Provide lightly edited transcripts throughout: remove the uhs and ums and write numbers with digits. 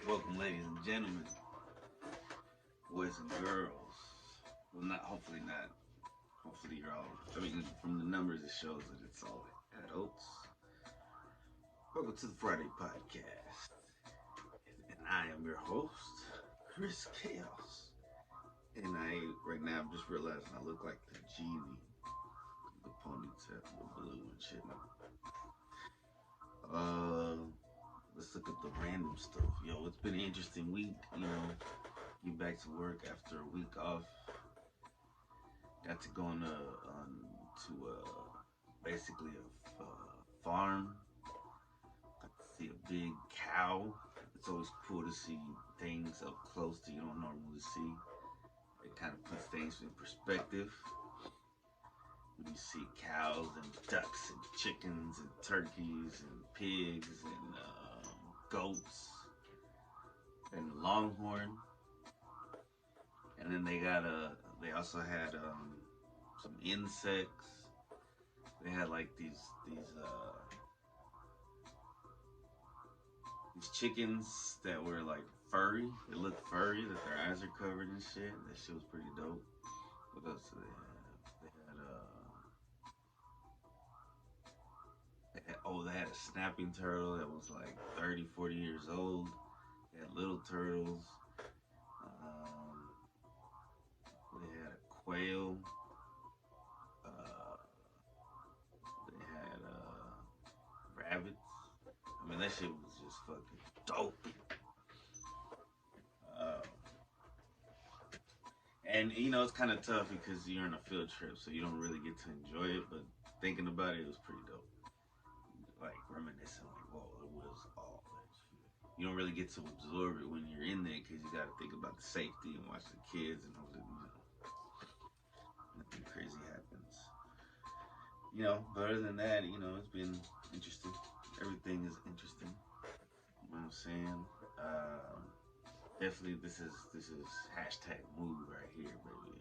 Welcome, ladies and gentlemen, boys and girls. Well, not hopefully not. Hopefully you're all. I mean, from the numbers, it shows that it's all adults. Welcome to the Friday podcast, and I am your host, Chris Chaos. And right now, I'm just realizing I look like the genie, the ponytail, the blue and shit. Uh, let's look at the random stuff. Yo, it's been an interesting week. Get back to work after a week off. Got to go basically a farm. Got to see a big cow. It's always cool to see things up close that you don't normally see. It kind of puts things in perspective. When you see cows and ducks and chickens and turkeys and pigs and goats and longhorn, and then they also had some insects. They had like these chickens that were like furry. They looked furry, that their eyes are covered and shit. That shit was pretty dope. What else did they have? They had a snapping turtle that was like 30, 40 years old. They had little turtles. They had a quail. They had rabbits. I mean, that shit was just fucking dope. And it's kind of tough because you're on a field trip, so you don't really get to enjoy it. But thinking about it was pretty dope. Like reminiscing, like, whoa, it was all that shit. You don't really get to absorb it when you're in there because you got to think about the safety and watch the kids and hope that nothing crazy happens. But other than that, it's been interesting. Everything is interesting. You know what I'm saying? Definitely, this is hashtag mood right here, baby.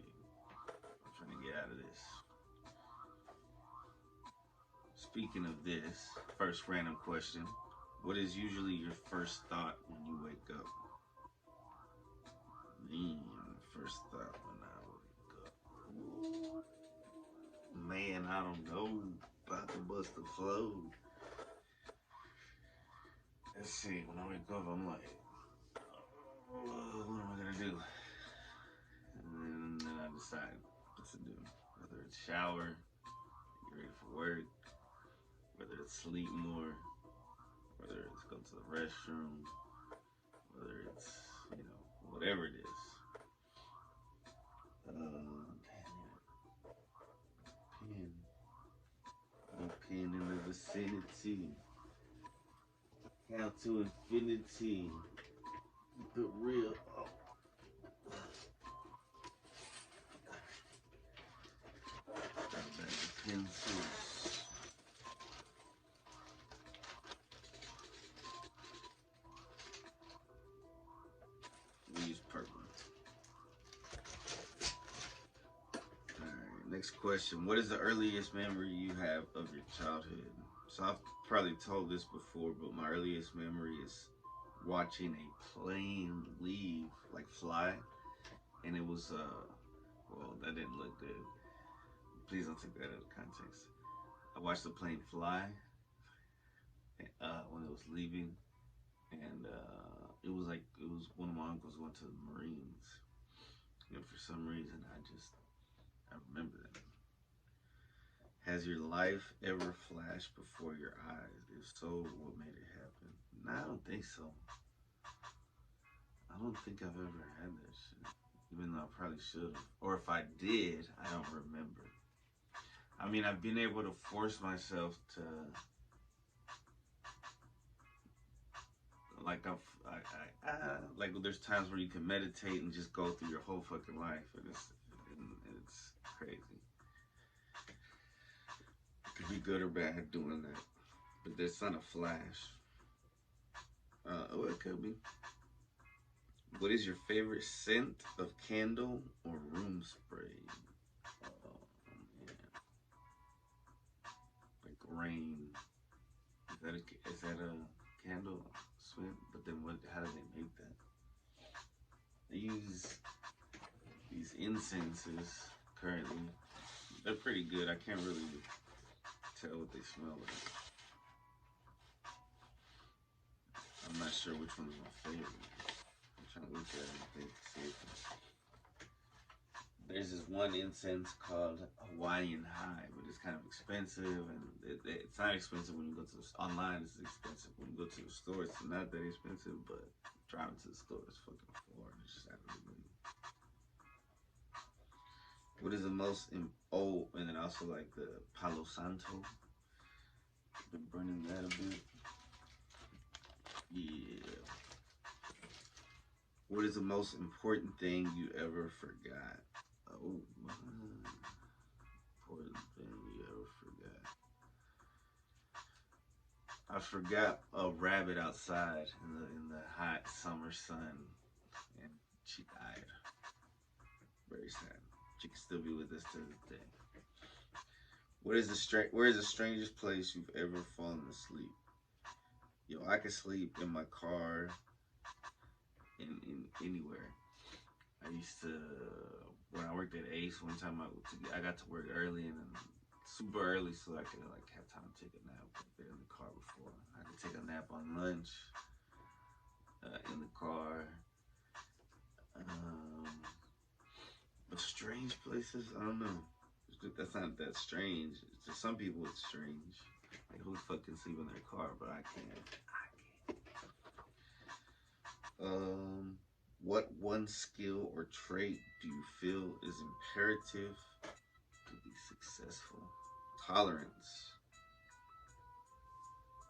I'm trying to get out of this. Speaking of this, first random question: what is usually your first thought when you wake up? First thought when I wake up. Ooh, man, I don't know. About to bust the flow. Let's see. When I wake up, I'm like, what am I gonna do? And then I decide what to do. Whether it's shower, get ready for work, whether it's sleep more, whether it's go to the restroom, whether it's whatever it is. No pen in the vicinity. Count to infinity. The real. Oh. Pencils. We use purple. Alright, next question. What is the earliest memory you have of your childhood? So I've probably told this before, but my earliest memory is watching a plane leave, like fly. And it was, well, that didn't look good. Please don't take that out of context. I watched the plane fly when it was leaving, and it was one of my uncles going to the Marines. For some reason, I remember that. Has your life ever flashed before your eyes? If so, what made it happen? Nah, I don't think so. I don't think I've ever had that shit, even though I probably should have. Or if I did, I don't remember. I mean, I've been able to force myself to, like, like there's times where you can meditate and just go through your whole fucking life, and it's crazy. It could be good or bad doing that, but there's not a flash. It could be. What is your favorite scent of candle or room spray? Yeah. Like rain. Is that a candle scent? But then how do they make use these incenses currently. They're pretty good. I can't really tell what they smell like. I'm not sure which one's my favorite. I'm trying to look at it and think, see if there's this one incense called Hawaiian High, but it's kind of expensive, and it's not expensive when you go to online. It's expensive when you go to the store. It's not that expensive, but driving to the store is fucking afford. It's just out of the money. What is the most and then also like the Palo Santo. Been burning that a bit. Yeah. What is the most important thing you ever forgot? Oh, important thing you ever forgot. I forgot a rabbit outside in the hot summer sun, and she died. Very sad. She can still be with us to this day. Where is the strangest place you've ever fallen asleep? Yo, I could sleep in my car, in anywhere. I used to, when I worked at Ace, one time I got to work early and super early so I could like have time to take a nap. I've been in the car before. I could take a nap on lunch, in the car. But strange places, I don't know. That's not that strange. To some people, it's strange. Like, who the fuck can sleep in their car? But I can't. What one skill or trait do you feel is imperative to be successful? Tolerance.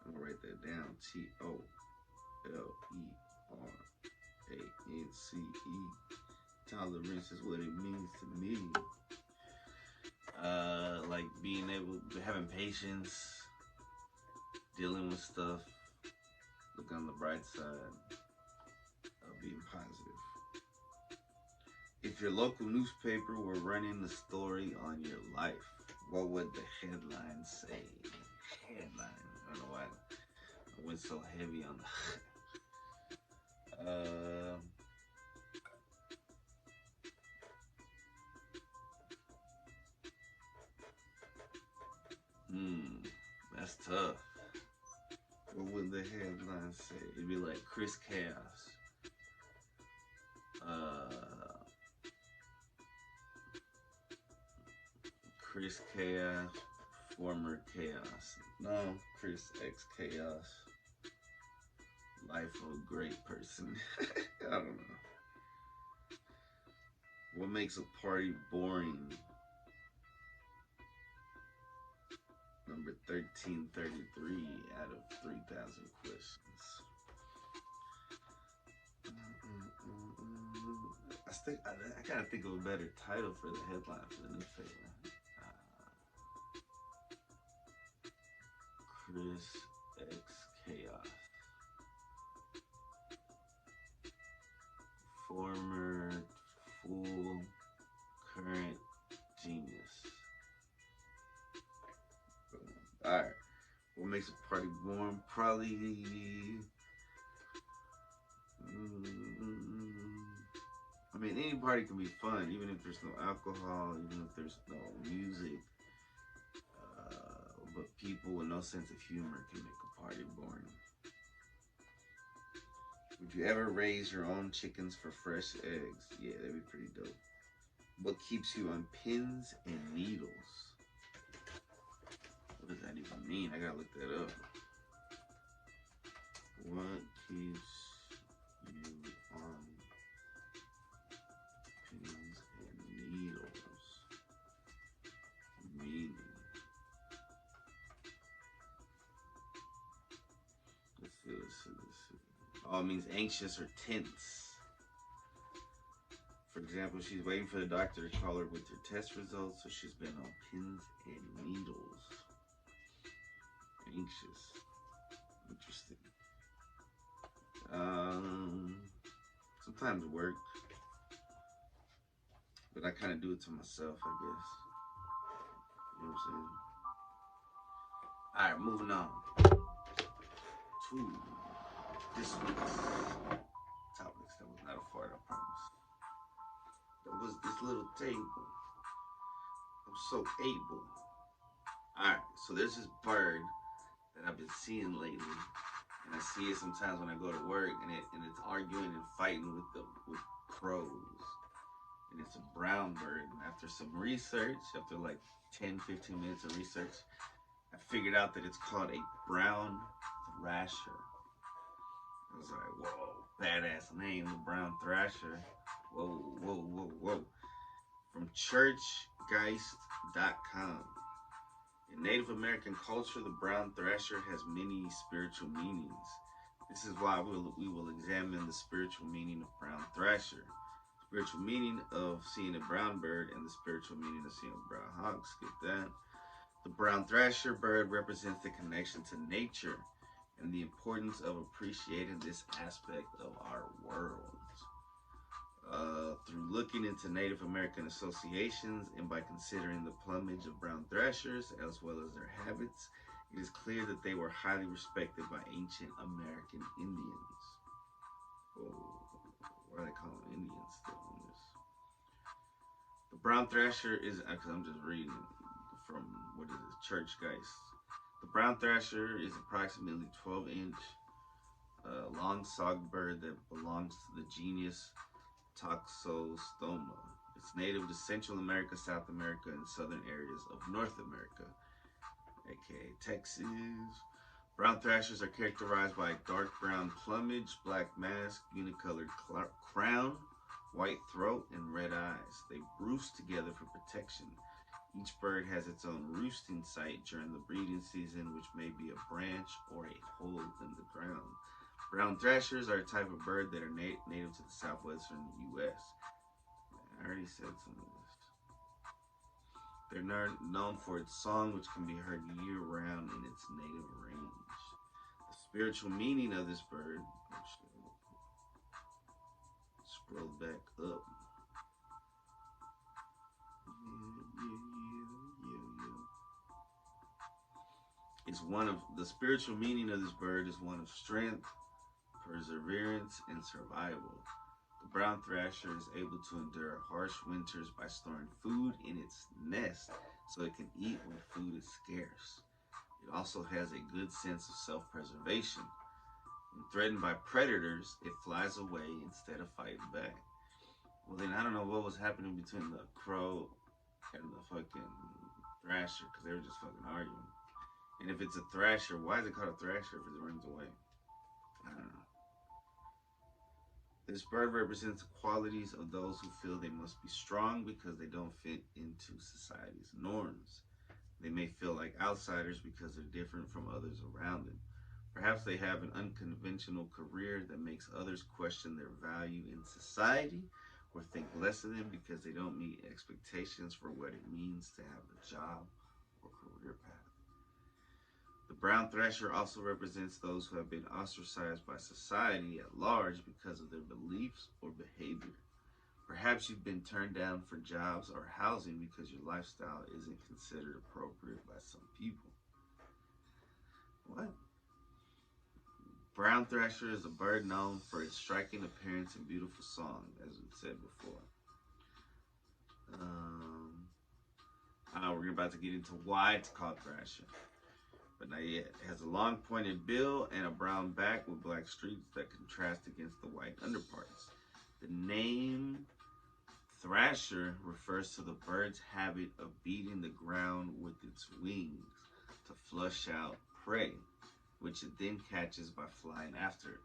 I'm gonna write that down. TOLERANCE. Tolerance is what it means to me. Like being able, having patience, dealing with stuff, looking on the bright side, being positive. If your local newspaper were running the story on your life, what would the headline say? Headline. I don't know why I went so heavy on the. That's tough. What would the headline say? It'd be like Chris Chaos. Chris Chaos, former Chaos. No, Chris X Chaos. Life of a great person. I don't know. What makes a party boring? Number 1333 out of 3,000 questions. I gotta think of a better title for the headline for the newspaper. Chris X Chaos. Former fool, current genius. Alright. What makes a party warm? Probably. I mean, any party can be fun, even if there's no alcohol, even if there's no music. But people with no sense of humor can make a party boring. Would you ever raise your own chickens for fresh eggs? Yeah, that'd be pretty dope. What keeps you on pins and needles? What does that even mean? I gotta look that up. What keeps you on pins and needles? Meaning. Let's see. Oh, it means anxious or tense. For example, she's waiting for the doctor to call her with her test results, so she's been on pins and needles. Anxious. Interesting. Sometimes work, but I kind of do it to myself, I guess. You know what I'm saying? Alright, moving on to this week's topics. That was not a fart, I promise. That was this little table. I'm so able. Alright, so there's this bird that I've been seeing lately. And I see it sometimes when I go to work, and it's arguing and fighting with crows. And it's a brown bird. And after some research, after like 10, 15 minutes of research, I figured out that it's called a brown thrasher. I was like, whoa, badass name, the brown thrasher. Whoa, whoa, whoa, whoa. From churchgeist.com. In Native American culture, the brown thrasher has many spiritual meanings. This is why we will examine the spiritual meaning of brown thrasher, spiritual meaning of seeing a brown bird, and the spiritual meaning of seeing a brown hawk. Skip that. The brown thrasher bird represents the connection to nature and the importance of appreciating this aspect of our world. Through looking into Native American associations and by considering the plumage of brown thrashers as well as their habits, it is clear that they were highly respected by ancient American Indians. Oh, why are they calling Indians still on this? The brown thrasher is, because I'm just reading from, what is it, Churchgeist. The brown thrasher is approximately 12-inch long songbird that belongs to the genus Toxostoma. It's native to Central America, South America, and southern areas of North America, aka Texas. Brown thrashers are characterized by dark brown plumage, black mask, unicolored crown, white throat, and red eyes. They roost together for protection. Each bird has its own roosting site during the breeding season, which may be a branch or a hole in the ground. Brown thrashers are a type of bird that are native to the southwestern U.S. I already said some of this. They're known for its song, which can be heard year-round in its native range. The spiritual meaning of this bird, scroll back up. It's one of the spiritual meaning of this bird is one of strength, perseverance, and survival. The brown thrasher is able to endure harsh winters by storing food in its nest so it can eat when food is scarce. It also has a good sense of self-preservation. When threatened by predators, it flies away instead of fighting back. Well, then I don't know what was happening between the crow and the fucking thrasher, because they were just fucking arguing. And if it's a thrasher, why is it called a thrasher if it runs away? I don't know. This bird represents the qualities of those who feel they must be strong because they don't fit into society's norms. They may feel like outsiders because they're different from others around them. Perhaps they have an unconventional career that makes others question their value in society or think less of them because they don't meet expectations for what it means to have a job or career path. The brown thrasher also represents those who have been ostracized by society at large because of their beliefs or behavior. Perhaps you've been turned down for jobs or housing because your lifestyle isn't considered appropriate by some people. What? Brown thrasher is a bird known for its striking appearance and beautiful song, as we've said before. We're about to get into why it's called thrasher. But not yet. It has a long pointed bill and a brown back with black streaks that contrast against the white underparts. The name thrasher refers to the bird's habit of beating the ground with its wings to flush out prey, which it then catches by flying after it.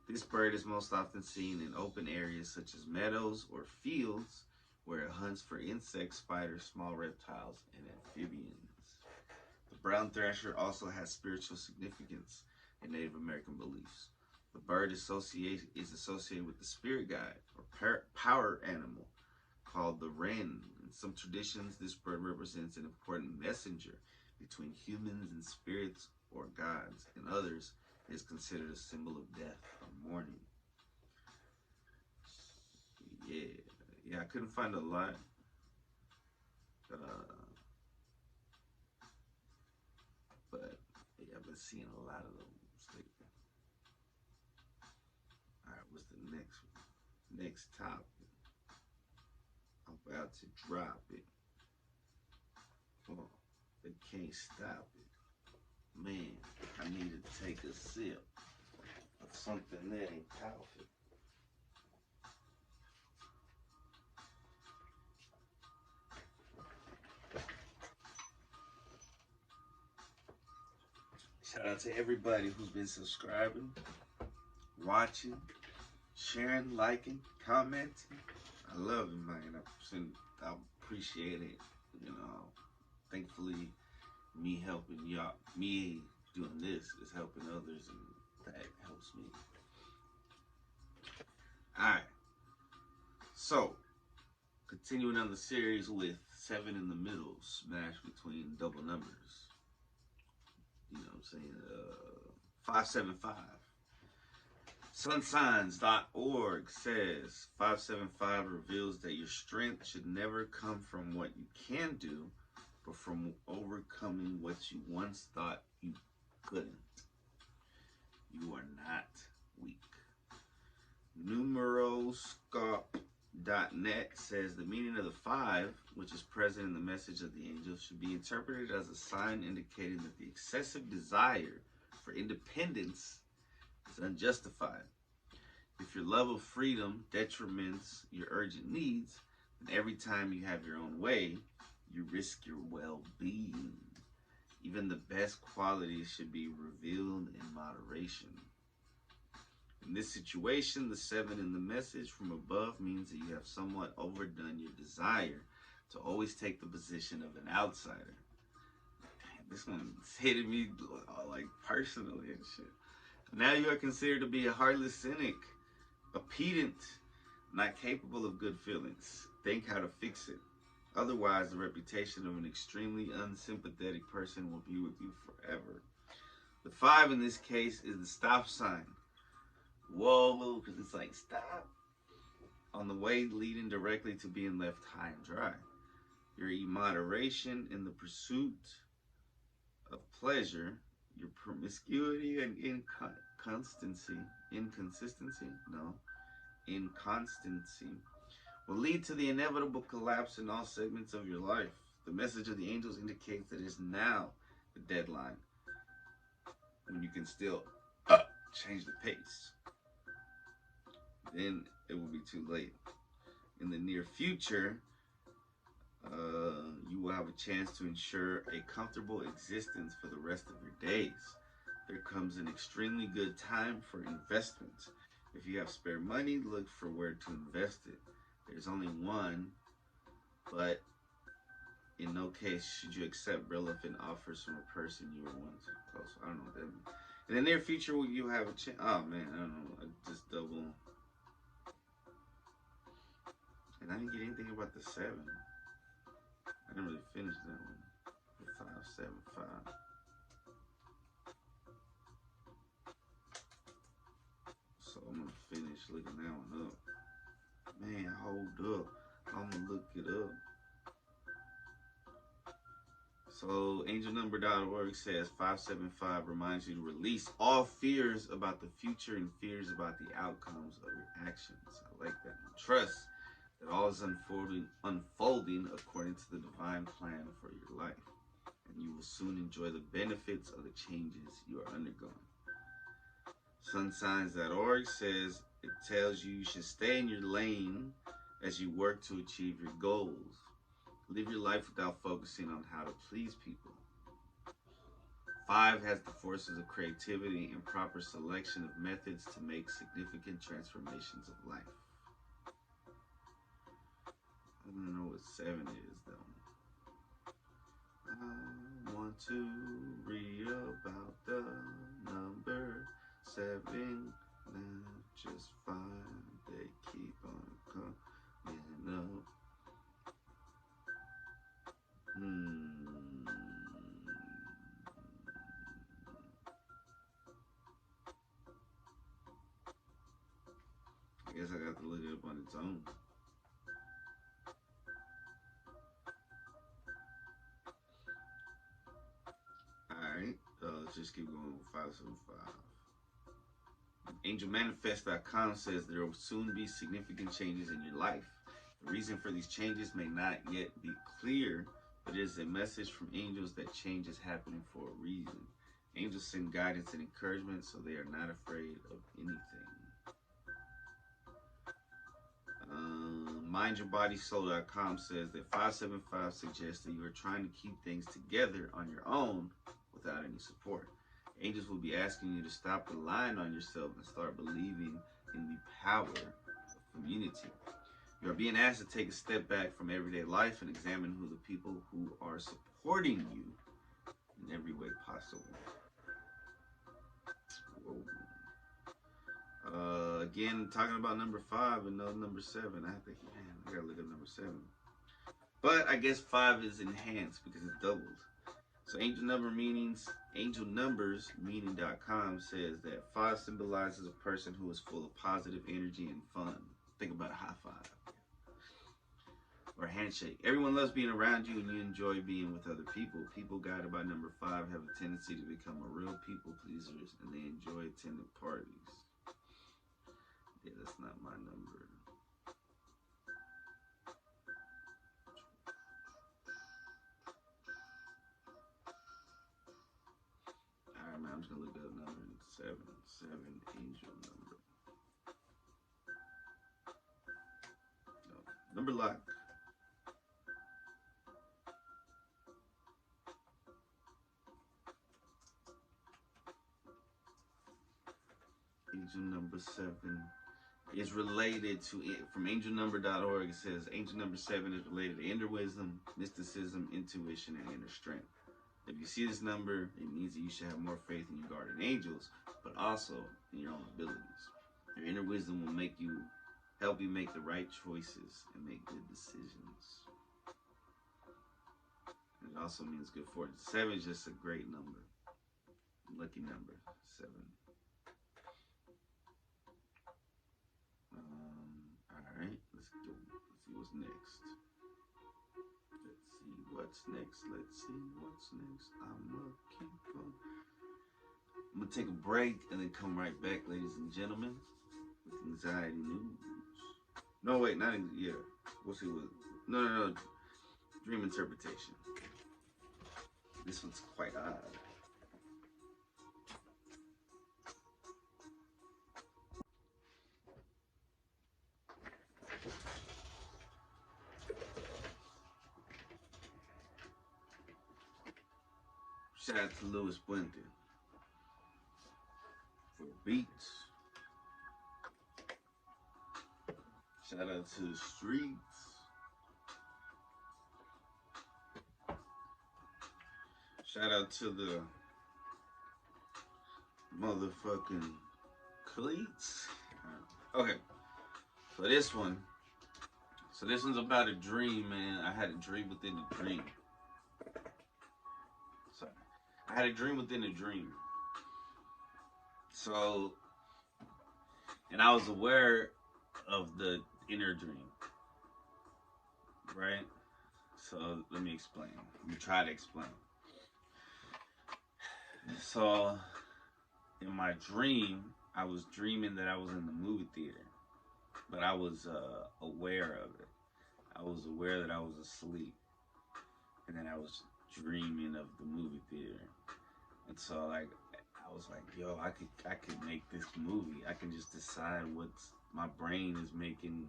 This bird is most often seen in open areas such as meadows or fields where it hunts for insects, spiders, small reptiles, and amphibians. The brown thrasher also has spiritual significance in Native American beliefs. The bird is associated with the spirit guide or power animal called the wren. In some traditions, this bird represents an important messenger between humans and spirits or gods. In others, it is considered a symbol of death or mourning. Yeah, I couldn't find a lot. But yeah, I've been seeing a lot of those lately. All right, what's the next one? Next topic. About to drop it. Oh, they can't stop it. Man, I need to take a sip of something that ain't coffee. Shout out to everybody who's been subscribing, watching, sharing, liking, commenting. I love it, man. I appreciate it. You know, thankfully, me helping y'all, me doing this is helping others, and that helps me. All right. So, continuing on the series with 7 in the middle, smash between double numbers. You know what I'm saying? 575. Sunsigns.org says 575 reveals that your strength should never come from what you can do, but from overcoming what you once thought you couldn't. You are not weak. Numeroscope.net says the meaning of the 5, which is present in the message of the angel, should be interpreted as a sign indicating that the excessive desire for independence is unjustified. If your love of freedom detriments your urgent needs, then every time you have your own way, you risk your well-being. Even the best qualities should be revealed in moderation. In this situation, the 7 in the message from above means that you have somewhat overdone your desire to always take the position of an outsider. Damn, this one hitting me like personally and shit. Now you are considered to be a heartless cynic, a pedant, not capable of good feelings. Think how to fix it. Otherwise, the reputation of an extremely unsympathetic person will be with you forever. The 5 in this case is the stop sign. Whoa, because it's like, stop. On the way leading directly to being left high and dry. Your immoderation in the pursuit of pleasure, your promiscuity and inconsistency will lead to the inevitable collapse in all segments of your life. The message of the angels indicates that it's now the deadline when you can still change the pace. Then it will be too late. In the near future, you will have a chance to ensure a comfortable existence for the rest of your days. There comes an extremely good time for investment. If you have spare money, look for where to invest it. There's only one, but in no case should you accept relevant offers from a person you were once close. I don't know what that means. In the near future, will you have a chance? Oh man, I don't know. I just double. And I didn't get anything about the 7. I didn't really finish that one. The 575. So I'm gonna finish looking that one up. Man, hold up. I'm gonna look it up. So angelnumber.org says 575 reminds you to release all fears about the future and fears about the outcomes of your actions. I like that one. Trust that all is unfolding according to the divine plan for your life. And you will soon enjoy the benefits of the changes you are undergoing. Sunsigns.org says it tells you should stay in your lane as you work to achieve your goals. Live your life without focusing on how to please people. 5 has the forces of creativity and proper selection of methods to make significant transformations of life. I don't know what 7 is though. I want to read about the number 7. Not just 5. They keep on coming up. I guess I got to look it up on its own. Alright, let's just keep going with 575. AngelManifest.com says there will soon be significant changes in your life. The reason for these changes may not yet be clear, but it is a message from angels that change is happening for a reason. Angels send guidance and encouragement, so they are not afraid of anything. MindYourBodySoul.com says that 575 suggests that you are trying to keep things together on your own without any support. Angels will be asking you to stop relying on yourself and start believing in the power of community. You are being asked to take a step back from everyday life and examine who the people who are supporting you in every way possible. Whoa. Again, talking about number 5 and no number 7. I gotta look at number 7. But I guess 5 is enhanced because it's doubled. So angelnumbersmeaning.com says that 5 symbolizes a person who is full of positive energy and fun. Think about a high five or a handshake. Everyone loves being around you and you enjoy being with other people. People guided by number 5 have a tendency to become a real people pleasers and they enjoy attending parties. Yeah, that's not my number. Alright, man, I'm just gonna look up number 7. 7 angel number. No. Number lock. Angel number 7 is related to, from angelnumber.org, it says angel number 7 is related to inner wisdom, mysticism, intuition, and inner strength. If you see this number, it means that you should have more faith in your guardian angels, but also in your own abilities. Your inner wisdom will help you make the right choices and make good decisions. And it also means good fortune. 7 is just a great number. Lucky number, 7. Alright, let's see what's next. Let's see what's next. I'm looking for. I'm gonna take a break and then come right back, ladies and gentlemen, with anxiety news. No, wait, not yeah. We'll see what. No. Dream interpretation. This one's quite odd. Shout out to Louis Puente for beats. Shout out to the streets. Shout out to the motherfucking cleats. Okay, so this one's about a dream, man. I had a dream within a dream. Sorry. I had a dream within a dream. So, and I was aware of the inner dream, right? So let me explain. Let me try to explain. So, in my dream, I was dreaming that I was in the movie theater, but I was aware of it. I was aware that I was asleep, and then I was dreaming of the movie theater. And so, like, I was like, yo, I could make this movie. I can just decide what's my brain is making.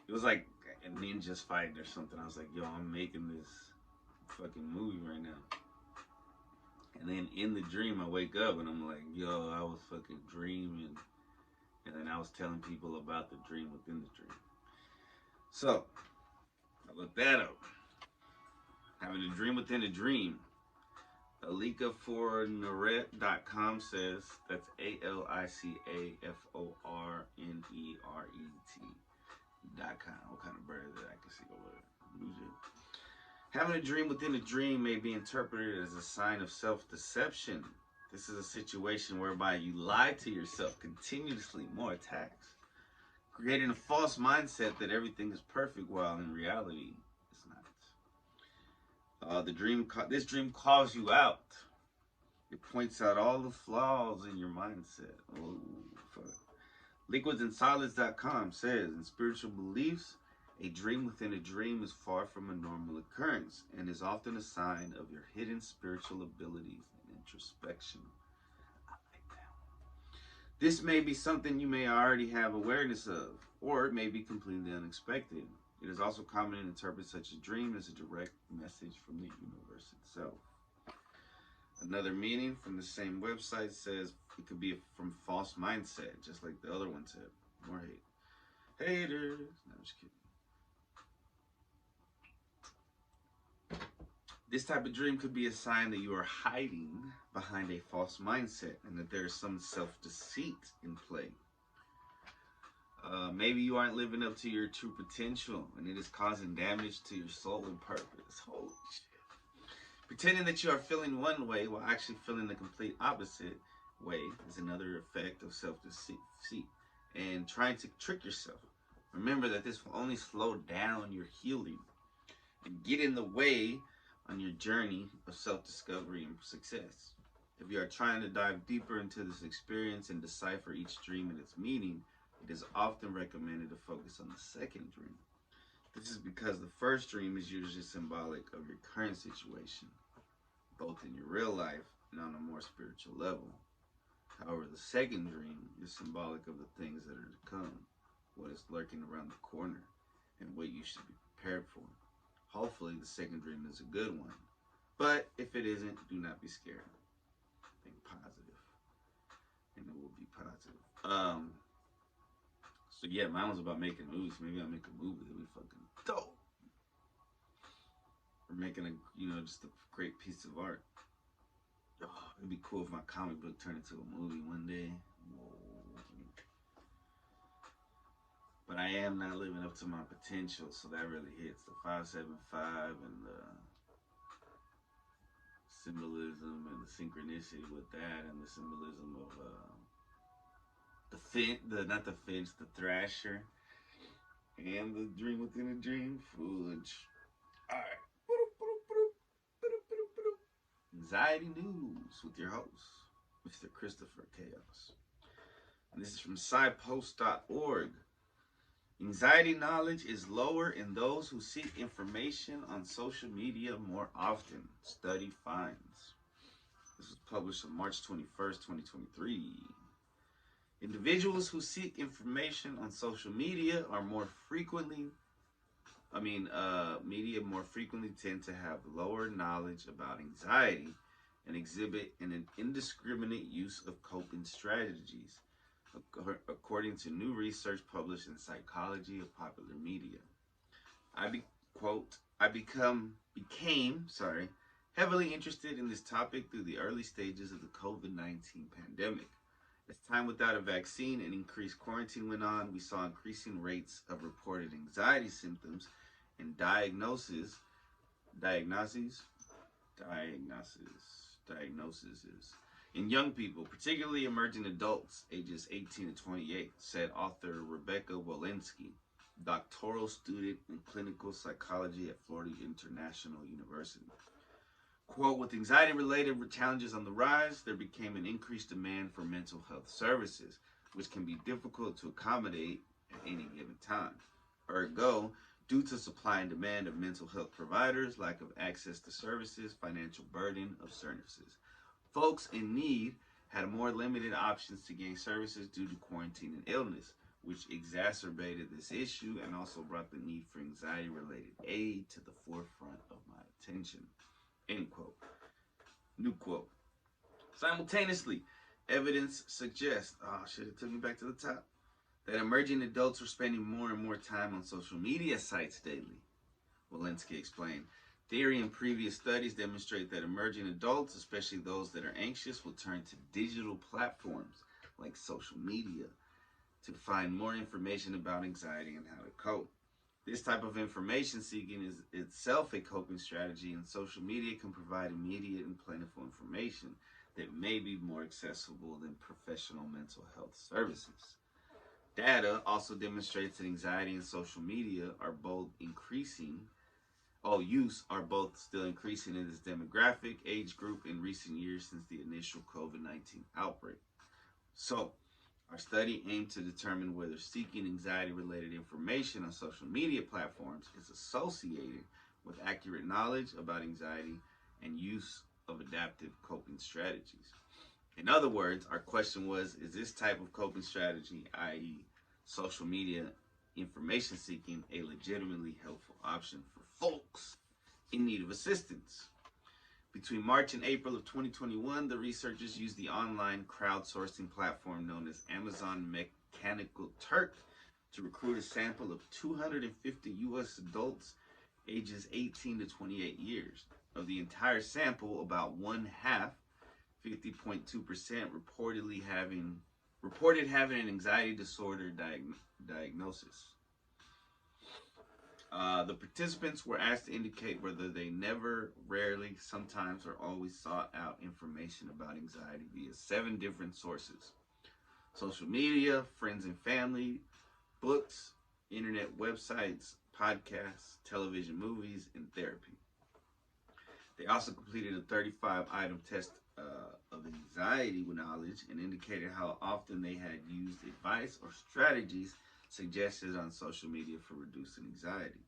It was like a ninja's fighting or something. I was like, yo, I'm making this fucking movie right now. And then in the dream, I wake up and I'm like, yo, I was fucking dreaming. And then I was telling people about the dream within the dream. So, I looked that up. Having a dream within a dream. AlikaForneret.com says, that's AlikaForneret.com. What kind of bird is that? I can see over there. Having a dream within a dream may be interpreted as a sign of self-deception. This is a situation whereby you lie to yourself continuously, more attacks, creating a false mindset that everything is perfect while in reality it's not. This dream calls you out. It points out all the flaws in your mindset. Oh, fuck. Liquidsandsolids.com says, in spiritual beliefs, a dream within a dream is far from a normal occurrence and is often a sign of your hidden spiritual abilities and introspection. I like that. This may be something you may already have awareness of, or it may be completely unexpected. It is also common to interpret such a dream as a direct message from the universe itself. Another meaning from the same website says it could be from false mindset, just like the other one said. More hate. Haters. No, I'm just kidding. This type of dream could be a sign that you are hiding behind a false mindset and that there is some self-deceit in play. Maybe you aren't living up to your true potential and it is causing damage to your soul and purpose. Holy shit. Pretending that you are feeling one way while actually feeling the complete opposite way is another effect of self-deceit and trying to trick yourself. Remember that this will only slow down your healing and get in the way on your journey of self-discovery and success. If you are trying to dive deeper into this experience and decipher each dream and its meaning, it is often recommended to focus on the second dream. This is because the first dream is usually symbolic of your current situation, both in your real life and on a more spiritual level. However, the second dream is symbolic of the things that are to come, what is lurking around the corner, and what you should be prepared for. Hopefully, the second dream is a good one. But if it isn't, do not be scared. Think positive, and it will be positive. So yeah, mine was about making movies. Maybe I'll make a movie that'll be fucking dope. Or making just a great piece of art. Oh, it'd be cool if my comic book turned into a movie one day. Whoa. But I am not living up to my potential, so that really hits the 575 and the symbolism and the synchronicity with that, and the symbolism of the thrasher, and the dream within a dream. Foolish. All right. Anxiety News with your host, Mr. Christopher Chaos. And this is from SciPost.org. Anxiety knowledge is lower in those who seek information on social media more often. Study finds. This was published on March 21st, 2023. Individuals who seek information on social media are more frequently tend to have lower knowledge about anxiety and exhibit an indiscriminate use of coping strategies, according to new research published in Psychology of Popular Media. I became heavily interested in this topic through the early stages of the COVID-19 pandemic. As time without a vaccine and increased quarantine went on, we saw increasing rates of reported anxiety symptoms and diagnoses in young people, particularly emerging adults ages 18 to 28, said author Rebecca Walensky, doctoral student in clinical psychology at Florida International University. Quote, with anxiety-related challenges on the rise, there became an increased demand for mental health services, which can be difficult to accommodate at any given time. Ergo, due to supply and demand of mental health providers, lack of access to services, financial burden of services, folks in need had more limited options to gain services due to quarantine and illness, which exacerbated this issue and also brought the need for anxiety-related aid to the forefront of my attention. End quote. New quote. Simultaneously, evidence suggests, it took me back to the top, that emerging adults are spending more and more time on social media sites daily. Walensky explained, theory and previous studies demonstrate that emerging adults, especially those that are anxious, will turn to digital platforms like social media to find more information about anxiety and how to cope. This type of information seeking is itself a coping strategy, and social media can provide immediate and plentiful information that may be more accessible than professional mental health services. Data also demonstrates that anxiety and social media are both still increasing in this demographic age group in recent years since the initial COVID-19 outbreak. So, Our study aimed to determine whether seeking anxiety-related information on social media platforms is associated with accurate knowledge about anxiety and use of adaptive coping strategies. In other words, our question was, is this type of coping strategy, i.e. social media information seeking, a legitimately helpful option for folks in need of assistance? Between March and April of 2021, the researchers used the online crowdsourcing platform known as Amazon Mechanical Turk to recruit a sample of 250 U.S. adults ages 18 to 28 years. Of the entire sample, about one half, 50.2%, reported having an anxiety disorder diagnosis. The participants were asked to indicate whether they never, rarely, sometimes, or always sought out information about anxiety via 7 different sources: social media, friends and family, books, internet websites, podcasts, television, movies, and therapy. They also completed a 35-item test of anxiety knowledge and indicated how often they had used advice or strategies suggested on social media for reducing anxiety.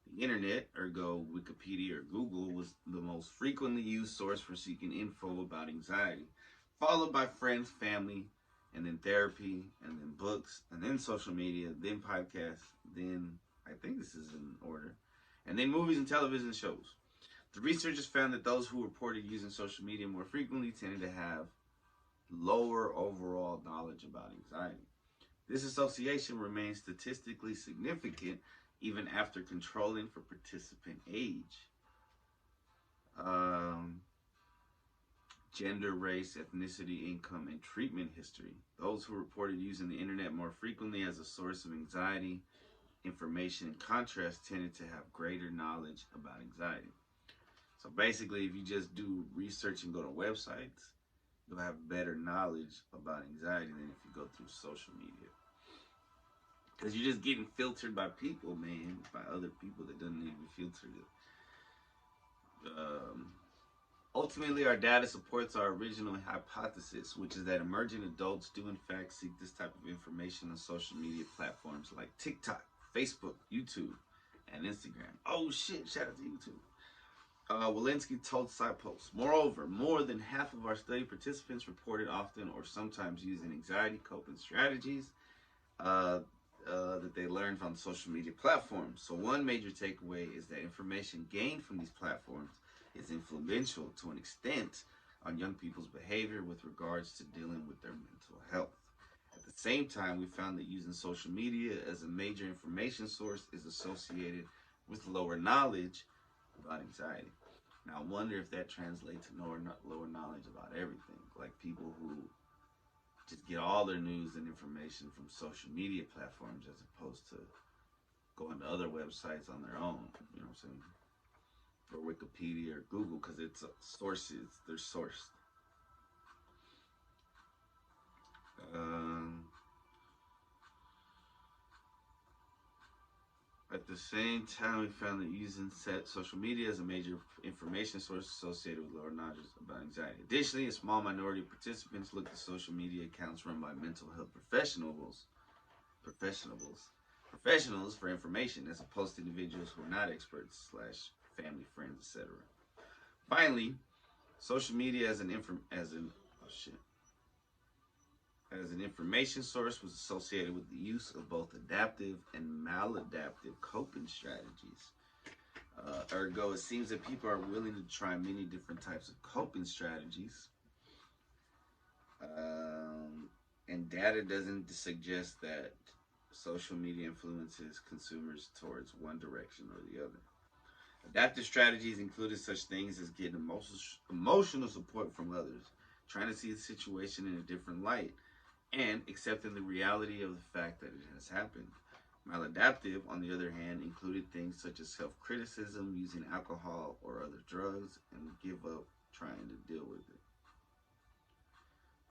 The internet, ergo Wikipedia or Google, was the most frequently used source for seeking info about anxiety, followed by friends, family, and then therapy, and then books, and then social media, then podcasts, then, I think this is in order, and then movies and television shows. The researchers found that those who reported using social media more frequently tended to have lower overall knowledge about anxiety. This association remains statistically significant even after controlling for participant age, gender, race, ethnicity, income, and treatment history. Those who reported using the internet more frequently as a source of anxiety information, in contrast, tended to have greater knowledge about anxiety. So basically, if you just do research and go to websites, you'll have better knowledge about anxiety than if you go through social media. Because you're just getting filtered by people, man, by other people that doesn't need to be filtered. Ultimately, our data supports our original hypothesis, which is that emerging adults do in fact seek this type of information on social media platforms like TikTok, Facebook, YouTube, and Instagram. Oh shit, shout out to YouTube. Walensky told SciPost. Moreover, more than half of our study participants reported often or sometimes using anxiety coping strategies that they learned from social media platforms. So one major takeaway is that information gained from these platforms is influential to an extent on young people's behavior with regards to dealing with their mental health. At the same time, we found that using social media as a major information source is associated with lower knowledge about anxiety. Now, I wonder if that translates to lower knowledge about everything. Like people who just get all their news and information from social media platforms as opposed to going to other websites on their own. You know what I'm saying? Or Wikipedia or Google, because it's sources. They're sourced. At the same time, we found that using social media as a major information source associated with lower knowledge about anxiety. Additionally, a small minority of participants looked at social media accounts run by mental health professionals for information, as opposed to individuals who are not experts / family, friends, etc. Finally, social media as an information source was associated with the use of both adaptive and maladaptive coping strategies. Ergo, it seems that people are willing to try many different types of coping strategies. And data doesn't suggest that social media influences consumers towards one direction or the other. Adaptive strategies included such things as getting emotional support from others, trying to see the situation in a different light, and accepting the reality of the fact that it has happened. Maladaptive, on the other hand, included things such as self-criticism, using alcohol or other drugs, and give up trying to deal with it.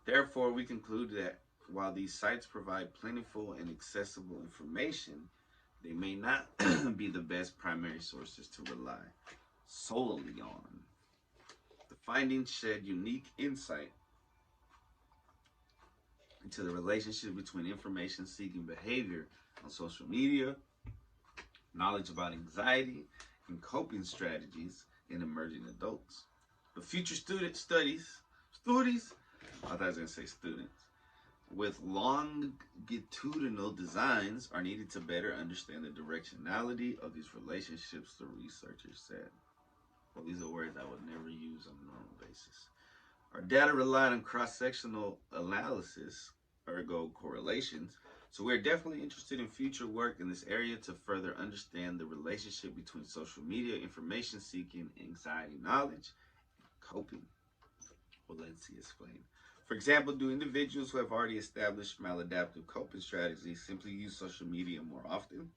Therefore, we conclude that while these sites provide plentiful and accessible information, they may not be the best primary sources to rely solely on. The findings shed unique insight into the relationship between information-seeking behavior on social media, knowledge about anxiety, and coping strategies in emerging adults. But future studies, I thought I was going to say students, with longitudinal designs are needed to better understand the directionality of these relationships, the researchers said. Well, these are words I would never use on a normal basis. Our data relied on cross-sectional analysis, ergo correlations, so we're definitely interested in future work in this area to further understand the relationship between social media, information seeking, anxiety, knowledge, and coping. Well, let's see, explain. For example, do individuals who have already established maladaptive coping strategies simply use social media more often?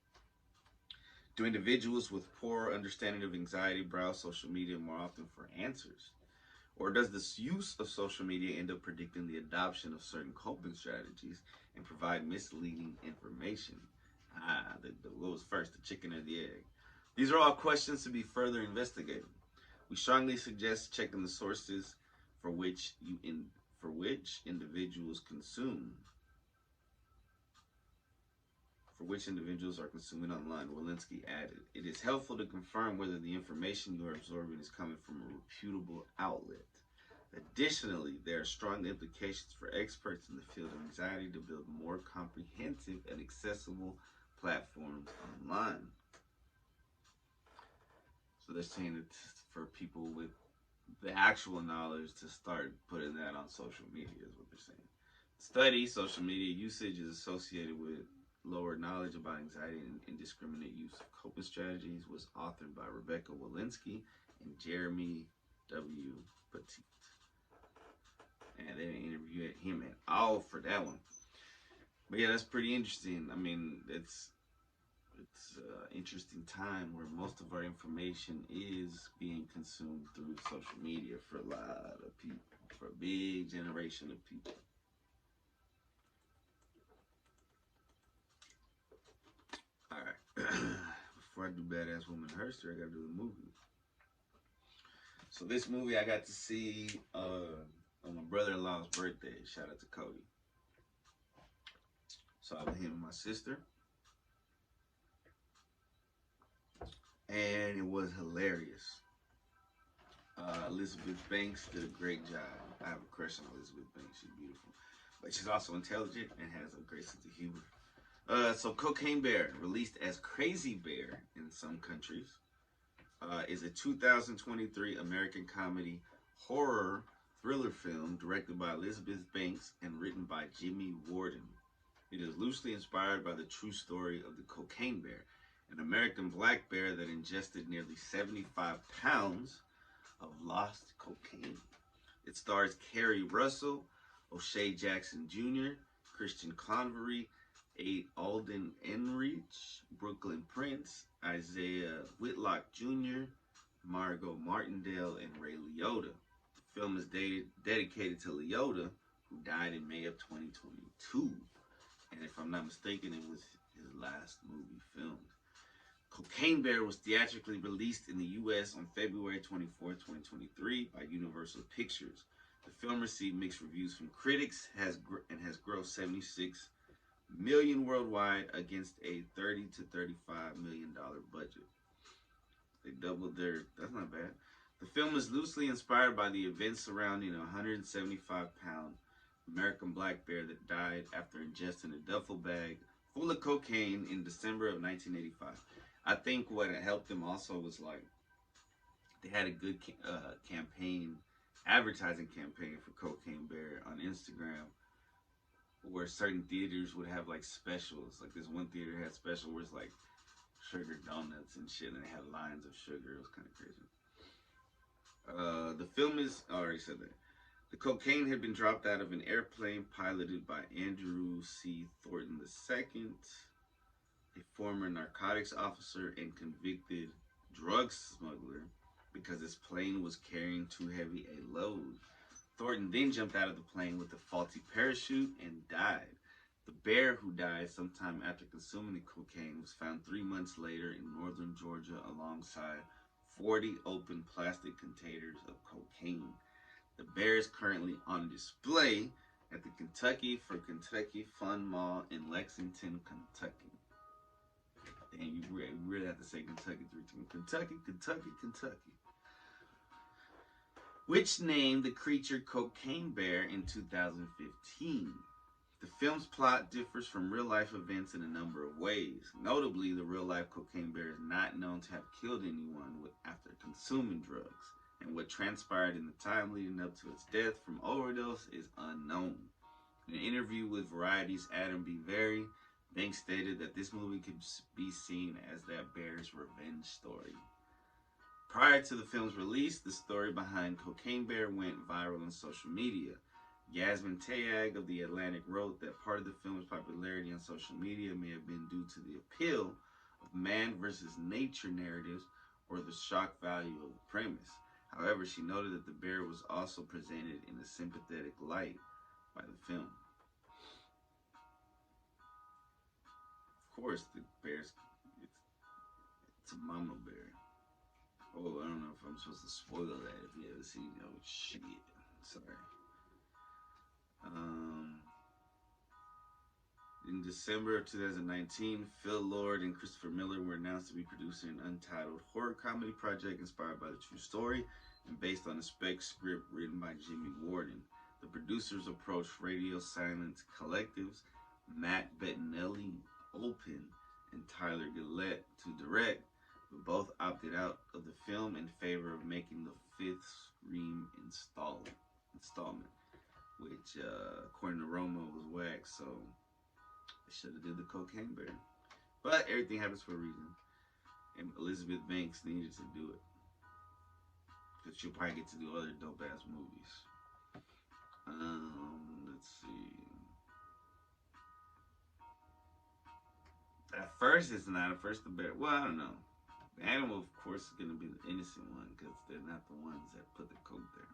Do individuals with poor understanding of anxiety browse social media more often for answers? Or does this use of social media end up predicting the adoption of certain coping strategies and provide misleading information? What was first, the chicken or the egg? These are all questions to be further investigated. We strongly suggest checking the sources for which individuals are consuming online. Walensky added, it is helpful to confirm whether the information you are absorbing is coming from a reputable outlet. Additionally, there are strong implications for experts in the field of anxiety to build more comprehensive and accessible platforms online. So they're saying that for people with the actual knowledge to start putting that on social media is what they're saying. Study, social media usage is associated with lower knowledge about anxiety and indiscriminate use of coping strategies, was authored by Rebecca Walensky and Jeremy W. Petit. And they didn't interview him at all for that one. But yeah, that's pretty interesting. I mean, it's an interesting time where most of our information is being consumed through social media for a lot of people, for a big generation of people. All right. Before I do Badass Woman Herster, I gotta do the movie. So this movie I got to see on my brother-in-law's birthday. Shout out to Cody. So I was with him and my sister. And it was hilarious. Elizabeth Banks did a great job. I have a crush on Elizabeth Banks. She's beautiful. But she's also intelligent and has a great sense of humor. So Cocaine Bear, released as Crazy Bear in some countries, is a 2023 American comedy horror thriller film directed by Elizabeth Banks and written by Jimmy Warden. It is loosely inspired by the true story of the Cocaine Bear, an American black bear that ingested nearly 75 pounds of lost cocaine. It stars Kerry Russell, O'Shea Jackson Jr., Christian Convery, Alden Ehrenreich, Brooklyn Prince, Isaiah Whitlock Jr., Margot Martindale, and Ray Liotta. The film is dedicated to Liotta, who died in May of 2022. And if I'm not mistaken, it was his last movie filmed. Cocaine Bear was theatrically released in the U.S. on February 24, 2023 by Universal Pictures. The film received mixed reviews from critics and has grossed $76 million worldwide against a $30 to $35 million budget. They doubled that's not bad. The film is loosely inspired by the events surrounding a 175-pound American black bear that died after ingesting a duffel bag full of cocaine in December of 1985. I think what helped them also was like they had a good advertising campaign for Cocaine Bear on Instagram, where certain theaters would have like specials. Like this one theater had special where it's like sugar donuts and shit, and they had lines of sugar. It was kind of crazy. The film is, I already said that. The cocaine had been dropped out of an airplane piloted by Andrew C. Thornton II, a former narcotics officer and convicted drug smuggler, because his plane was carrying too heavy a load. Thornton then jumped out of the plane with a faulty parachute and died. The bear, who died sometime after consuming the cocaine, was found 3 months later in northern Georgia alongside 40 open plastic containers of cocaine. The bear is currently on display at the Kentucky for Kentucky Fun Mall in Lexington, Kentucky. And you really have to say Kentucky 3 times. Kentucky, Kentucky, Kentucky. Which named the creature Cocaine Bear in 2015. The film's plot differs from real-life events in a number of ways. Notably, the real-life Cocaine Bear is not known to have killed anyone after consuming drugs, and what transpired in the time leading up to its death from overdose is unknown. In an interview with Variety's Adam B. Vary, Banks stated that this movie could be seen as that bear's revenge story. Prior to the film's release, the story behind Cocaine Bear went viral on social media. Yasmin Tayag of The Atlantic wrote that part of the film's popularity on social media may have been due to the appeal of man versus nature narratives or the shock value of the premise. However, she noted that the bear was also presented in a sympathetic light by the film. Of course, the bear's it's a mama bear. Oh, I don't know if I'm supposed to spoil that if you ever seen it. Oh shit! Sorry. In December of 2019, Phil Lord and Christopher Miller were announced to be producing an untitled horror comedy project inspired by the true story and based on a spec script written by Jimmy Warden. The producers approached Radio Silence Collective's Matt Bettinelli, Open, and Tyler Gillette to direct, but both opted out of the film in favor of making the fifth Scream installment, which, according to Roma, was whack, so they should have did the Cocaine Bear. But everything happens for a reason, and Elizabeth Banks needed to do it, because she'll probably get to do other dope-ass movies. Let's see. At first, it's not. At first, the bear. Well, I don't know. The animal, of course, is going to be the innocent one because they're not the ones that put the coke there.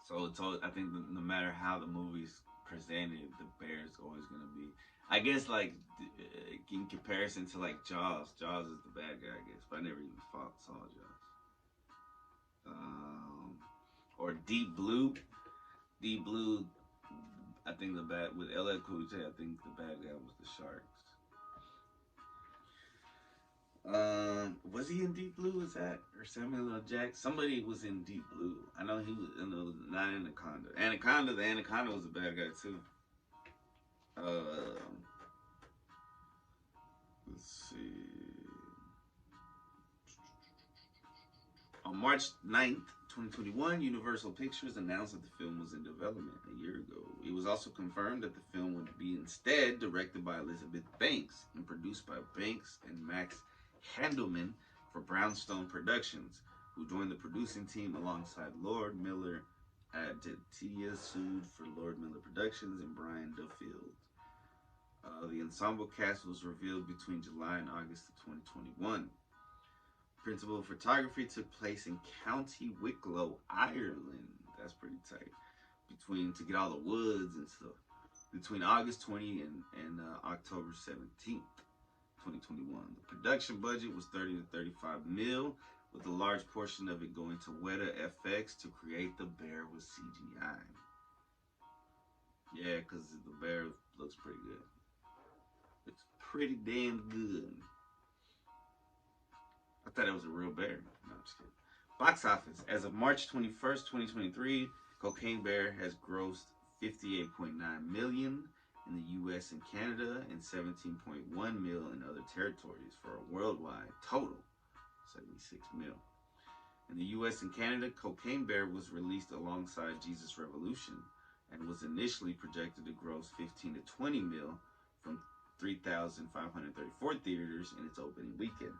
So it's always, I think no matter how the movie's presented, the bear is always going to be. I guess like in comparison to like Jaws. Jaws is the bad guy, I guess, but I never even saw Jaws. Or Deep Blue. Deep Blue. I think the bad with LL Cool J. I think the bad guy was the Sharks. Was he in Deep Blue? Is that or Samuel L. Jackson? Somebody was in Deep Blue. I know he was. Not Anaconda. The Anaconda was a bad guy too. Let's see. On March 9th, 2021, Universal Pictures announced that the film was in development a year ago. It was also confirmed that the film would be instead directed by Elizabeth Banks and produced by Banks and Max Handelman for Brownstone Productions, who joined the producing team alongside Lord Miller Aditya sued for Lord Miller Productions and Brian Duffield. The ensemble cast was revealed between July and August of 2021. Principal photography took place in County Wicklow, Ireland. That's pretty tight. To get all the woods and stuff. Between August 20 and October 17th, 2021. The production budget was 30 to 35 mil, with a large portion of it going to Weta FX to create the bear with CGI. Yeah, because the bear looks pretty good. It's pretty damn good. I thought it was a real bear. No, I'm just kidding. Box office. As of March 21st, 2023, Cocaine Bear has grossed $58.9 million in the U.S. and Canada and $17.1 million in other territories for a worldwide total $76 million. In the U.S. and Canada, Cocaine Bear was released alongside Jesus Revolution and was initially projected to gross 15 to 20 million from 3,534 theaters in its opening weekend.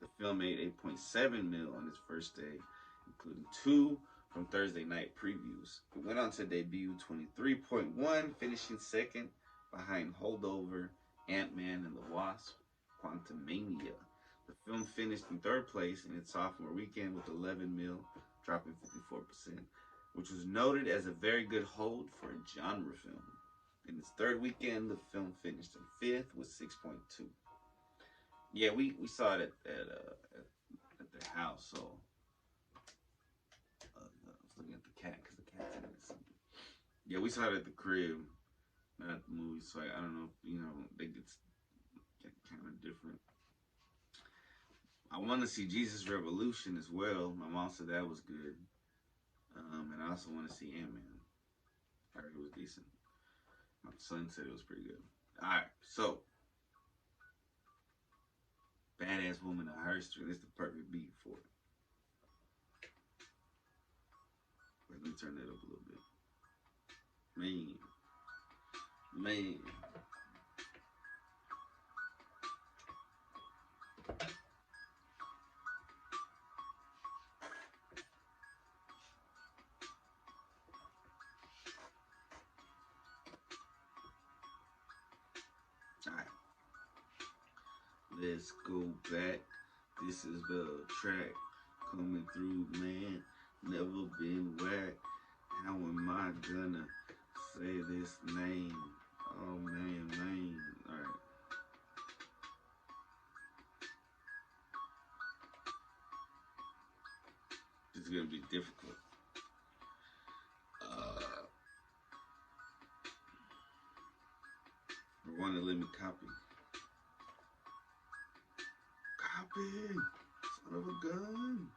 The film made 8.7 million on its first day, including 2 from Thursday night previews. It went on to debut 23.1, finishing second behind Holdover, Ant-Man and the Wasp, Quantumania. The film finished in third place in its sophomore weekend with 11 million, dropping 54%, which was noted as a very good hold for a genre film. In its third weekend, the film finished in fifth with 6.2. Yeah, we saw it at the house, so I was looking at the cat because the cat's in it. Yeah, we saw it at the crib, not at the movie. So I don't know if, they get kind of different. I want to see Jesus Revolution as well. My mom said that was good. And I also want to see Ant-Man. I heard it was decent. My son said it was pretty good. All right, so Badass Woman of Herster. This is the perfect beat for it. Wait, let me turn that up a little bit. Man. All right, let's go back. This is the track coming through, man. Never been whack. How am I gonna say this name? Oh man. All right. This is gonna be difficult. Uh, want to let me copy. Copy, son of a gun.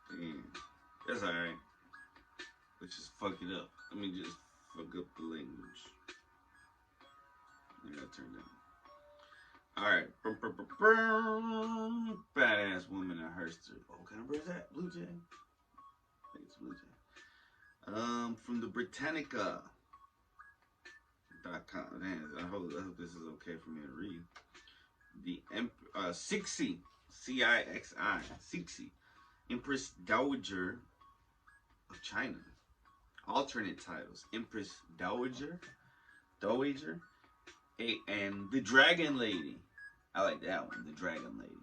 Damn, that's all right. Let's just fuck it up. Let me just fuck up the language. I gotta turn down. All right. Badass Woman of Herster. Oh, kind of bird's that? Blue Jay? I think it's Blue Jay. From the Britannica.com. I hope this is okay for me to read. The Cixi, Cixi, Cixi, Empress Dowager of China. Alternate titles: Empress Dowager, and the Dragon Lady. I like that one, the Dragon Lady.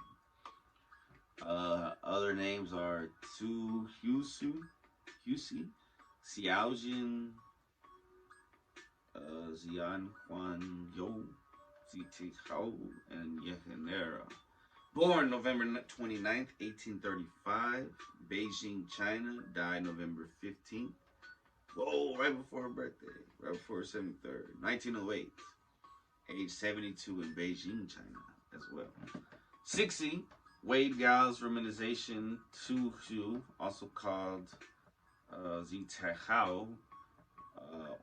Other names are Tu Husi, Xiaojin, Xian Huan Yo, Ziti Hao, and Yehenera. Born November 29th, 1835, Beijing, China. Died November 15th. Whoa, right before her birthday, right before her 73rd, 1908. Age 72 in Beijing, China as well. Cixi, Wade Gao's romanization Tu Hu, also called Zitehao,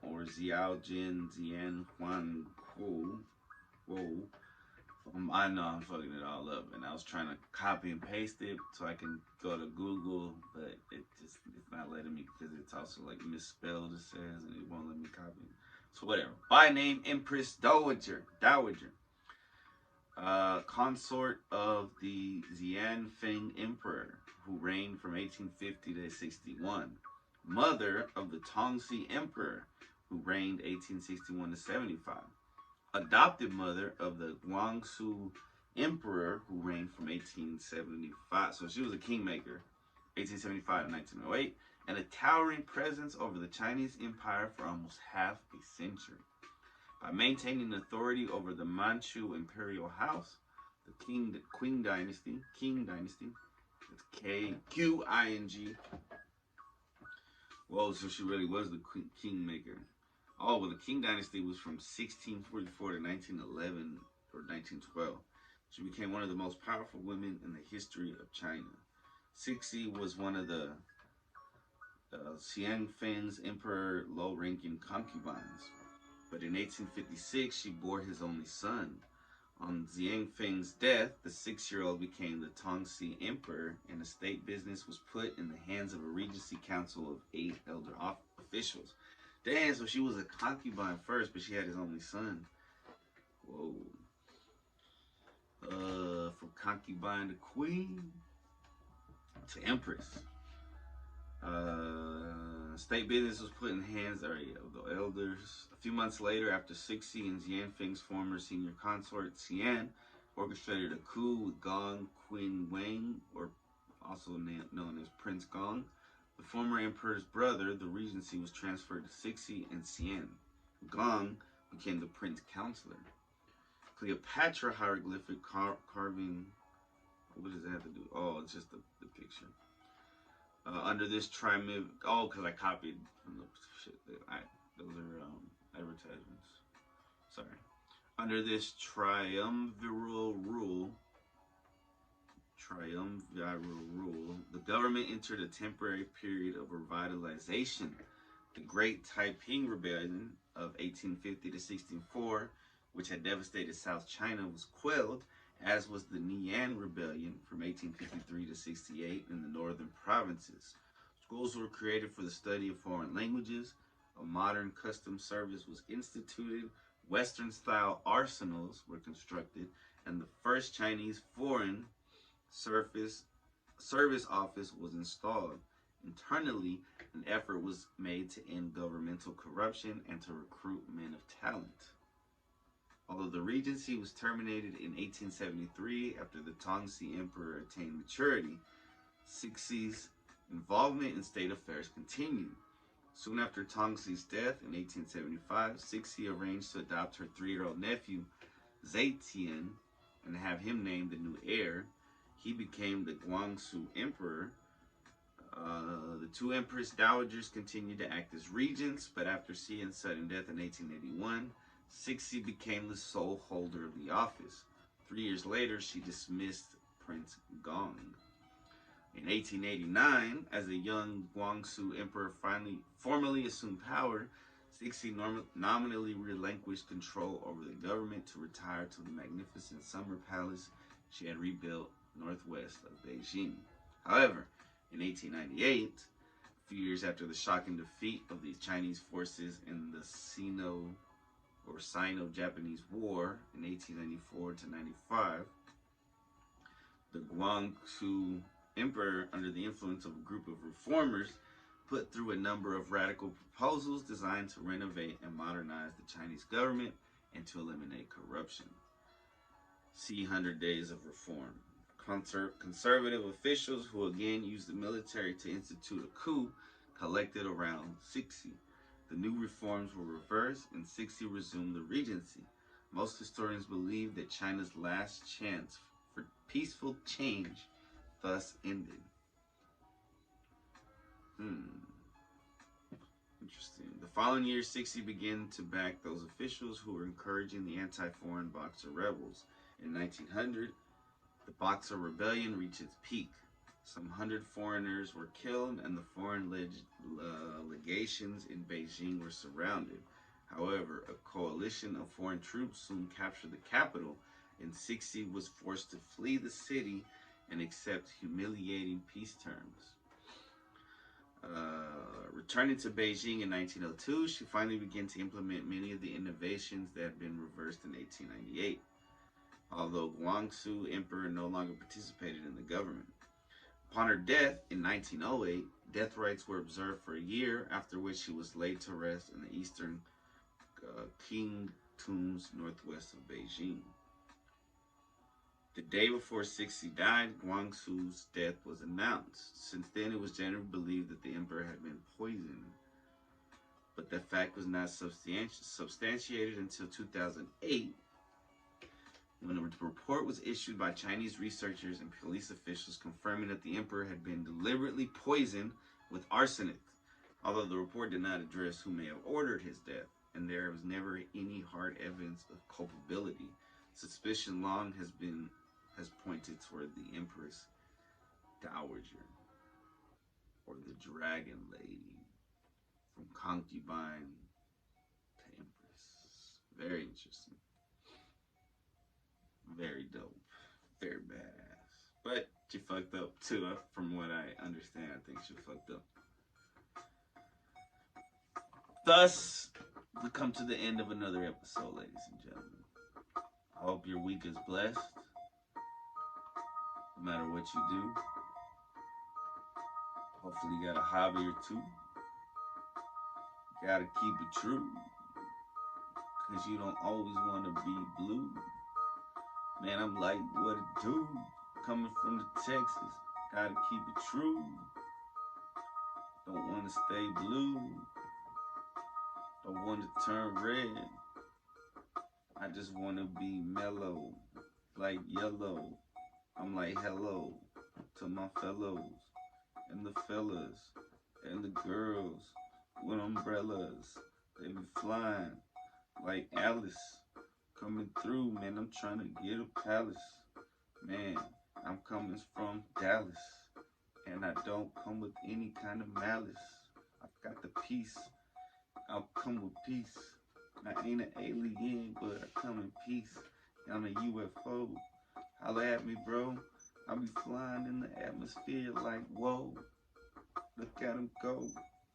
or Xiao Jin Zian Huan Ku. Whoa. I know I'm fucking it all up, and I was trying to copy and paste it so I can go to Google, but it's not letting me because it's also like misspelled, it says, and it won't let me copy. So whatever. By name, Empress Dowager. Consort of the Xianfeng Emperor, who reigned from 1850 to 61. Mother of the Tongxi Emperor, who reigned 1861 to 75. Adopted mother of the Guangxu Emperor, who reigned from 1875. So she was a kingmaker, 1875 to 1908, and a towering presence over the Chinese Empire for almost half a century. By maintaining authority over the Manchu imperial house, the Qing dynasty, it's Qing. Whoa, so she really was the kingmaker. Oh, well, the Qing dynasty was from 1644 to 1911 or 1912. She became one of the most powerful women in the history of China. Cixi was one of the Xianfeng's emperor low-ranking concubines. But in 1856, she bore his only son. On Xianfeng's death, the 6-year-old became the Tongxi emperor, and the state business was put in the hands of a regency council of 8 elder officials. Damn, so she was a concubine first, but she had his only son. Whoa. From concubine to queen to empress. State business was put in the hands of the elders. A few months later, after Cixi and Xianfeng's former senior consort, Xian, orchestrated a coup with Gong Qinwang, or also known as Prince Gong. The former emperor's brother, the regency was transferred to Cixi and Xian. Gong became the prince counselor. Cleopatra hieroglyphic carving. What does that have to do? Oh, it's just the picture. Under this triumvirate, oh, because I copied from the shit. Those are advertisements. Sorry. Under this triumviral rule, the government entered a temporary period of revitalization. The Great Taiping Rebellion of 1850 to 1604, which had devastated South China, was quelled, as was the Nian Rebellion from 1853 to 68 in the northern provinces. Schools were created for the study of foreign languages. A modern customs service was instituted. Western-style arsenals were constructed, and the first Chinese foreign service office was installed. Internally, an effort was made to end governmental corruption and to recruit men of talent. Although the regency was terminated in 1873 after the Tongxi Emperor attained maturity, Cixi's involvement in state affairs continued. Soon after Tongxi's death in 1875, Cixi arranged to adopt her 3-year-old nephew, Zetian, and have him named the new heir. He became the Guangxu Emperor. The two Empress Dowagers continued to act as regents, but after Xian's sudden death in 1881, Cixi became the sole holder of the office. 3 years later, she dismissed Prince Gong. In 1889, as the young Guangxu Emperor formally assumed power, Cixi nominally relinquished control over the government to retire to the magnificent summer palace she had rebuilt northwest of Beijing. However, in 1898, a few years after the shocking defeat of the Chinese forces in the Sino-Japanese War in 1894 to 95, the Guangxu Emperor, under the influence of a group of reformers, put through a number of radical proposals designed to renovate and modernize the Chinese government and to eliminate corruption. See 100 Days of Reform. Conservative officials, who again used the military to institute a coup, collected around Cixi. The new reforms were reversed, and Cixi resumed the regency. Most historians believe that China's last chance for peaceful change thus ended. Interesting. The following year, Cixi began to back those officials who were encouraging the anti-foreign Boxer rebels. In 1900, the Boxer Rebellion reached its peak. Some 100 foreigners were killed, and the foreign legations in Beijing were surrounded. However, a coalition of foreign troops soon captured the capital, and Cixi was forced to flee the city and accept humiliating peace terms. Returning to Beijing in 1902, she finally began to implement many of the innovations that had been reversed in 1898. Although Guangxu Emperor no longer participated in the government. Upon her death in 1908, death rites were observed for a year, after which she was laid to rest in the eastern Qing tombs northwest of Beijing. The day before Cixi died, Guangxu's death was announced. Since then, it was generally believed that the emperor had been poisoned. But that fact was not substantiated until 2008, when a report was issued by Chinese researchers and police officials confirming that the emperor had been deliberately poisoned with arsenic. Although the report did not address who may have ordered his death, and there was never any hard evidence of culpability, suspicion long has pointed toward the Empress Dowager, or the Dragon Lady, from concubine to empress. Very interesting. Very dope. Very badass. But she fucked up too. From what I understand, I think she fucked up. Thus, we come to the end of another episode, ladies and gentlemen. I hope your week is blessed. No matter what you do. Hopefully you got a hobby or two. Gotta keep it true. Cause you don't always want to be blue. Man, I'm like, what it do? Coming from the Texas. Gotta keep it true. Don't want to stay blue. Don't want to turn red. I just want to be mellow. Like yellow. I'm like hello to my fellows. and the fellas and the girls with umbrellas. They be flying like Alice coming through, man. I'm trying to get a palace, man. I'm coming from Dallas, and I don't come with any kind of malice. I've got the peace. I'll come with peace. I ain't an alien, but I come in peace. I'm a UFO. Holla at me, bro. I'll be flying in the atmosphere like, whoa. Look at him go.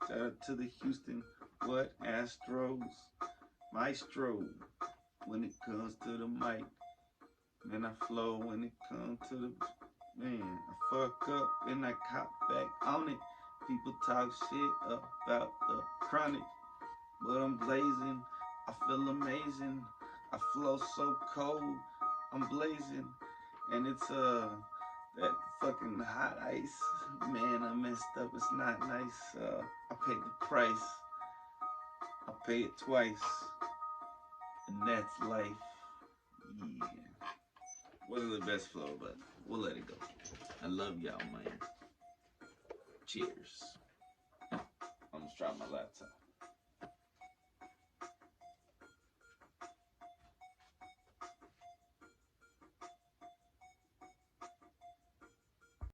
Shout out to the Houston, what? Astros. Maestro. When it comes to the mic. Man, I flow when it comes to the... Man, I fuck up and I cop back on it. People talk shit about the chronic. But I'm blazing. I feel amazing. I flow so cold. I'm blazing. And it's that fucking hot ice. Man, I messed up. It's not nice. I paid the price. I pay it twice. And that's life. Yeah. Wasn't the best flow, but we'll let it go. I love y'all, man. Cheers. I'm just trying my laptop.